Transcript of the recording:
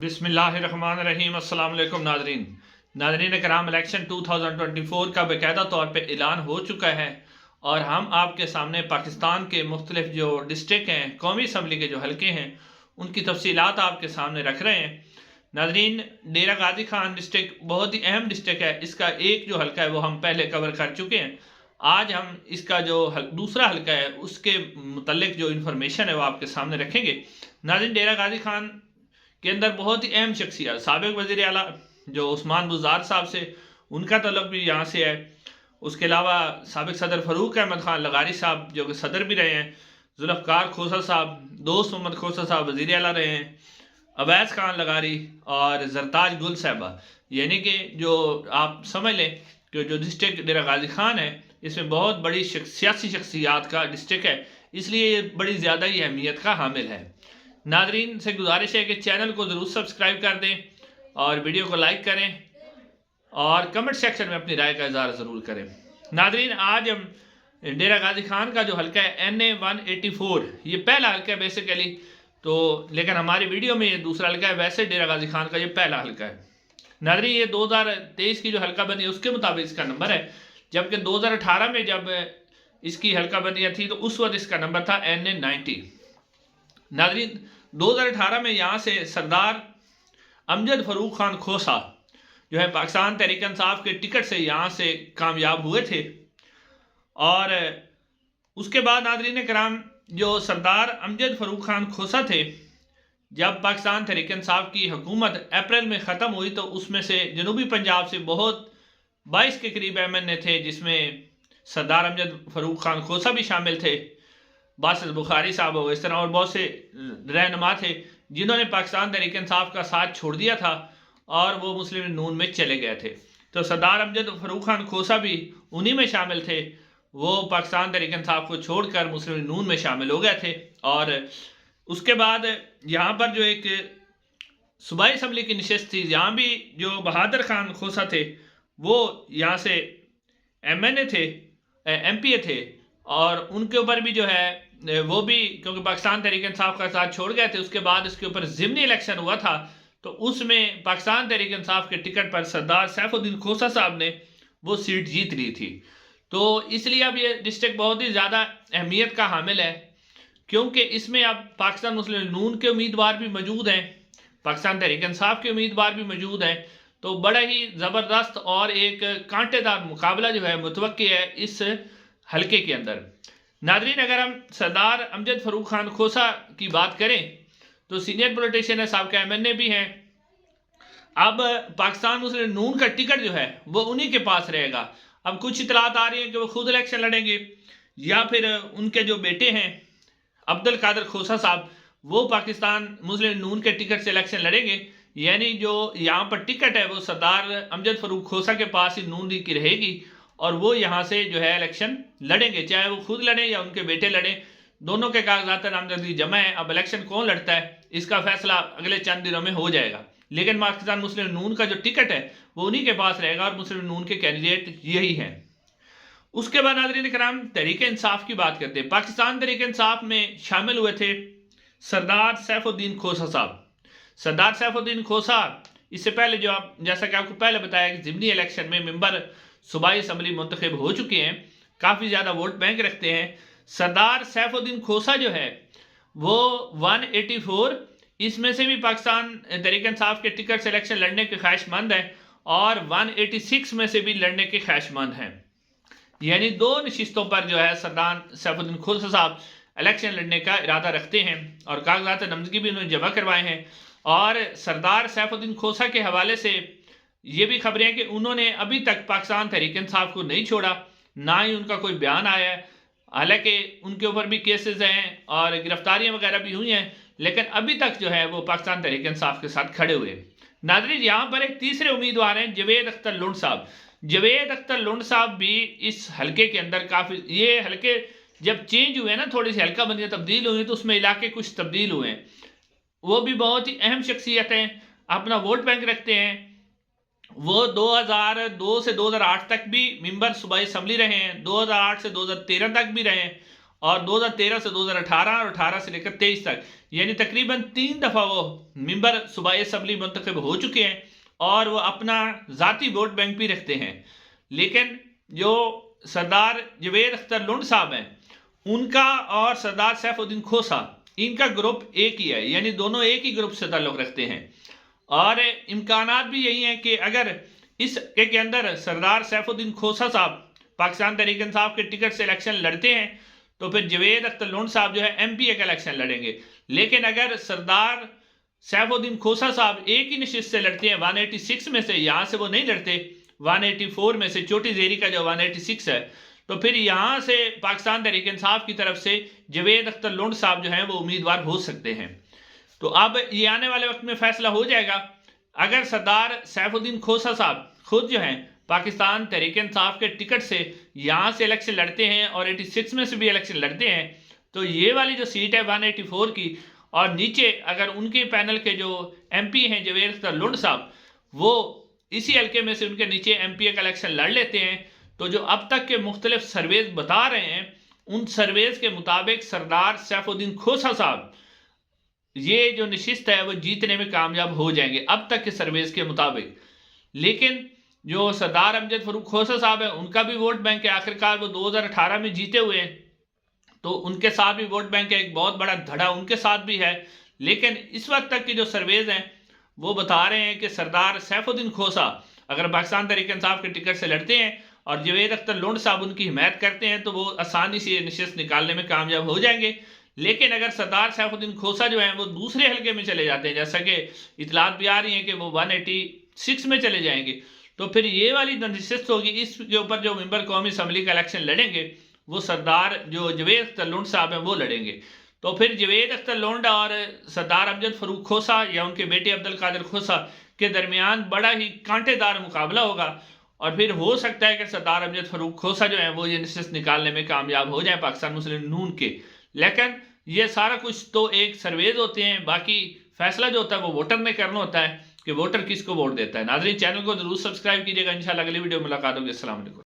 बिस्मिल्लाहिर्रहमानिर्रहीम। अस्सलाम वालेकुम नाज़रीन। नाज़रीन कराम, इलेक्शन 2024 का बाकायदा तौर पे ऐलान हो चुका है और हम आपके सामने पाकिस्तान के मुख्तलिफ जो डिस्ट्रिक्ट हैं, कौमी असम्बली के जो हल्के हैं, उनकी तफसीलात आपके सामने रख रहे हैं। नाज़रीन, डेरा गाजी खान डिस्ट्रिक्ट बहुत ही अहम डिस्ट्रिक्ट है। इसका एक जो हल्का है वो हम पहले कवर कर चुके हैं। आज हम इसका जो दूसरा हल्का है उसके मुतल्लिक जो इन्फॉर्मेशन है वो आपके सामने रखेंगे। नाज़रीन, डेरा गाजी खान के अंदर बहुत ही अहम शख्सियत साबिक वज़ीर आला जो उस्मान बुज़दार साहब से उनका तलब भी यहाँ से है। उसके अलावा साबिक सदर फ़रूक अहमद ख़ान लगारी साहब जो कि सदर भी रहे हैं, जुल्फ़कार खोसा साहब, दोस्त मोहम्मद खोसा साहब वज़ीर आला रहे हैं, अवैस खान लगारी और जरताज गुल साहबा। यानी कि जो आप समझ लें कि जो डिस्ट्रिक्ट डेरा गाजी खान है इसमें बहुत बड़ी सियासी शख्सियात का डिस्ट्रिक्ट है, इसलिए ये बड़ी ज़्यादा ही अहमियत का हामिल है। नाजरीन से गुजारिश है कि चैनल को ज़रूर सब्सक्राइब कर दें और वीडियो को लाइक करें और कमेंट सेक्शन में अपनी राय का इज़हार ज़रूर करें। नाजरीन, आज हम डेरा गाजी खान का जो हल्का है NA 184, ये पहला हल्का है बेसिकली, तो लेकिन हमारी वीडियो में ये दूसरा हल्का है। वैसे डेरा गाजी खान का ये पहला हल्का है। नाजरीन, ये 2023 की जो हल्का बंदी है उसके मुताबिक इसका नंबर है, जबकि 2018 में जब इसकी हल्का बंदियाँ थी तो उस वक्त इसका नंबर था NA 90। नाजरीन, 2018 में यहाँ से सरदार अमजद फ़रूक खान खोसा जो है पाकिस्तान तहरीक इंसाफ के टिकट से यहाँ से कामयाब हुए थे। और उसके बाद नाजरीन कराम, जो सरदार अमजद फ़रूक खान खोसा थे, जब पाकिस्तान तहरीक इंसाफ की हुकूमत अप्रैल में ख़त्म हुई तो उसमें से जनूबी पंजाब से बहुत 22 के करीब MNA थे, जिसमें सरदार अमजद फ़रूक खान खोसा भी शामिल थे, बासित बुखारी साहब हो, इस तरह और बहुत से रहनुमा थे जिन्होंने पाकिस्तान तहरीक इंसाफ का साथ छोड़ दिया था और वो मुस्लिम नून में चले गए थे। तो सरदार अमजद फ़रूक खान खोसा भी उन्हीं में शामिल थे। वो पाकिस्तान तहरीक इंसाफ को छोड़कर मुस्लिम नून में शामिल हो गए थे। और उसके बाद यहाँ पर जो एक सूबाई असम्बली की नशस्त थी, यहाँ भी जो बहादुर खान खोसा थे वो यहाँ से MNA थे, MPA थे, और उनके ऊपर भी जो है वो भी क्योंकि पाकिस्तान तहरीक इंसाफ का साथ छोड़ गए थे। उसके बाद इसके ऊपर ज़िमनी इलेक्शन हुआ था तो उसमें पाकिस्तान तहरीक इंसाफ के टिकट पर सरदार सैफुद्दीन खोसा साहब ने वो सीट जीत ली थी। तो इसलिए अब ये डिस्ट्रिक्ट बहुत ही ज़्यादा अहमियत का हामिल है, क्योंकि इसमें अब पाकिस्तान मुस्लिम नून के उम्मीदवार भी मौजूद हैं, पाकिस्तान तहरीक इंसाफ के उम्मीदवार भी मौजूद हैं। तो बड़ा ही ज़बरदस्त और एक कांटेदार मुकाबला जो है मुतवक्की है इस हल्के के अंदर। नाजरीन, अगर हम सरदार अमजद फ़रूक खान खोसा की बात करें तो सीनियर पॉलिटिशियन है, साहब MNA भी हैं। अब पाकिस्तान मुस्लिम नून का टिकट जो है वो उन्हीं के पास रहेगा। अब कुछ इतलात आ रही हैं कि वो खुद इलेक्शन लड़ेंगे या फिर उनके जो बेटे हैं अब्दुल कादिर खोसा साहब वो पाकिस्तान मुस्लिम नून के टिकट से इलेक्शन लड़ेंगे। यानी जो यहाँ पर टिकट है वो सरदार अमजद फ़रूक खोसा के पास ही नून लीग की रहेगी और वो यहाँ से जो है इलेक्शन लड़ेंगे, चाहे वो खुद लड़ें या उनके बेटे लड़ें। दोनों के कागजात नामजदगी जमा है। अब इलेक्शन कौन लड़ता है इसका फैसला अगले चंद दिनों में हो जाएगा, लेकिन पाकिस्तान मुस्लिम नून का जो टिकट है वो उन्हीं के पास रहेगा और मुस्लिम नून के कैंडिडेट यही हैं। उसके बाद नाज़रीन कराम, तहरीक इंसाफ की बात करते हैं। पाकिस्तान तहरीक इंसाफ में शामिल हुए थे सरदार सैफुद्दीन खोसा साहब। सरदार सैफुद्दीन खोसा इससे पहले जो आप जैसा कि आपको पहले बताया कि ज़िमनी इलेक्शन में मेंबर सूबाई असम्बली मुंतखब हो चुके हैं, काफ़ी ज़्यादा वोट बैंक रखते हैं। सरदार सैफुद्दीन खोसा जो है वो 184, इसमें से भी पाकिस्तान तहरीक इंसाफ के टिकट से इलेक्शन लड़ने के ख्वाहिशमंद हैं और 186 में से भी लड़ने के ख्वाहिशमंद हैं। यानी 2 नशिस्तों पर जो है सरदार सैफुद्दीन खोसा साहब इलेक्शन लड़ने का इरादा रखते हैं और कागजात नामजदगी भी उन्होंने जमा करवाए हैं। और सरदार सैफुद्दीन खोसा के हवाले से ये भी खबरें हैं कि उन्होंने अभी तक पाकिस्तान तहरीक इंसाफ को नहीं छोड़ा, ना ही उनका कोई बयान आया है। हालांकि उनके ऊपर भी केसेस हैं और गिरफ्तारियां वगैरह भी हुई हैं, लेकिन अभी तक जो है वो पाकिस्तान तहरीक इंसाफ के साथ खड़े हुए। नाज़रीन, यहाँ पर एक तीसरे उम्मीदवार हैं जवेद अख्तर लुंड साहब। जवेद अख्तर लुंड साहब भी इस हल्के के अंदर काफ़ी, ये हल्के जब चेंज हुए ना, थोड़ी सी हल्का बंदियाँ तब्दील हुई तो उसमें इलाके कुछ तब्दील हुए हैं। वो भी बहुत ही अहम शख्सियत हैं, अपना वोट बैंक रखते हैं। वो 2002 से 2008 तक भी मेंबर सूबाई असम्बली रहे हैं, 2008 से 2013 तक भी रहे हैं और 2013 से 2018 और 18 से लेकर 23 तक यानी तकरीबन 3 दफ़ा वो मेंबर सूबाई असम्बली मुंतखब हो चुके हैं और वो अपना ज़ाती वोट बैंक भी रखते हैं। लेकिन जो सरदार जवेद अख्तर लुंड साहब हैं, उनका और सरदार सैफुद्दीन खोसा, इनका ग्रुप एक ही है, यानी दोनों एक ही ग्रुप से ताल्लुक़ रखते हैं। और इम्कानात भी यही हैं कि अगर इस के अंदर सरदार सैफुद्दीन खोसा साहब पाकिस्तान तहरीक इंसाफ के टिकट से इलेक्शन लड़ते हैं तो फिर जवेद अख्तर लुंड साहब जो है MPA का इलेक्शन लड़ेंगे। लेकिन अगर सरदार सैफुद्दीन खोसा साहब एक ही नशिस्त से लड़ते हैं 186 में से, यहाँ से वो नहीं लड़ते 184 में से, छोटी जेरी का जो 186 है, तो फिर यहाँ से पाकिस्तान तहरीक इंसाफ की तरफ से जवेद अख्तर लुंड साहब जो हैं वो उम्मीदवार हो सकते हैं। तो अब ये आने वाले वक्त में फैसला हो जाएगा। अगर सरदार सैफुद्दीन खोसा साहब खुद जो हैं पाकिस्तान तहरीक इंसाफ के टिकट से यहाँ से इलेक्शन लड़ते हैं और 86 में से भी इलेक्शन लड़ते हैं, तो ये वाली जो सीट है 184 की, और नीचे अगर उनके पैनल के जो MP हैं जवेद अख्तर लुंड साहब, वो इसी हल्के में से उनके नीचे MPA का इलेक्शन लड़ लेते हैं, तो जो अब तक के मुख्तलिफ सर्वेज बता रहे हैं, उन सर्वेज के मुताबिक सरदार सैफुद्दीन खोसा साहब ये जो नशिस्त है वो जीतने में कामयाब हो जाएंगे अब तक के सर्वेज के मुताबिक। लेकिन जो सरदार अमजद फरूक खोसा साहब है, उनका भी वोट बैंक है, आखिरकार वो 2018 में जीते हुए हैं, तो उनके साथ भी वोट बैंक है, एक बहुत बड़ा धड़ा उनके साथ भी है। लेकिन इस वक्त तक की जो सर्वेज हैं वो बता रहे हैं कि सरदार सैफुद्दीन खोसा अगर पाकिस्तान तहरीक इंसाफ के टिकट से लड़ते हैं और जवेद अख्तर लुंड साहब उनकी हिमायत करते हैं तो वो आसानी से नशिस्त निकालने में कामयाब हो जाएंगे। लेकिन अगर सरदार सैफुद्दीन खोसा जो है वो दूसरे हल्के में चले जाते हैं, जैसा कि इतलात भी आ रही हैं कि वो 186 में चले जाएंगे, तो फिर ये वाली नशिस्त होगी, इसके ऊपर जो मेंबर कौमी असम्बली का इलेक्शन लड़ेंगे वो सरदार जो जवेद अख्तर लुंड साहब हैं वो लड़ेंगे। तो फिर जवेद अख्तर लुंड और सरदार अमजद फरूक खोसा या उनके बेटे अब्दुल कादिर खोसा के दरमियान बड़ा ही कांटेदार मुकाबला होगा, और फिर हो सकता है कि सरदार अमजद फरूक खोसा जो है वो ये नशिस्त निकालने में कामयाब हो जाए पाकिस्तान मुस्लिम नून के। लेकिन ये सारा कुछ तो एक सर्वेज होते हैं, बाकी फैसला जो होता है वो वोटर ने करना होता है कि वोटर किसको वोट देता है। नाज़रीन, चैनल को जरूर सब्सक्राइब कीजिएगा। इंशाल्लाह अगली वीडियो में मुलाकात होगी। अस्सलाम वालेकुम।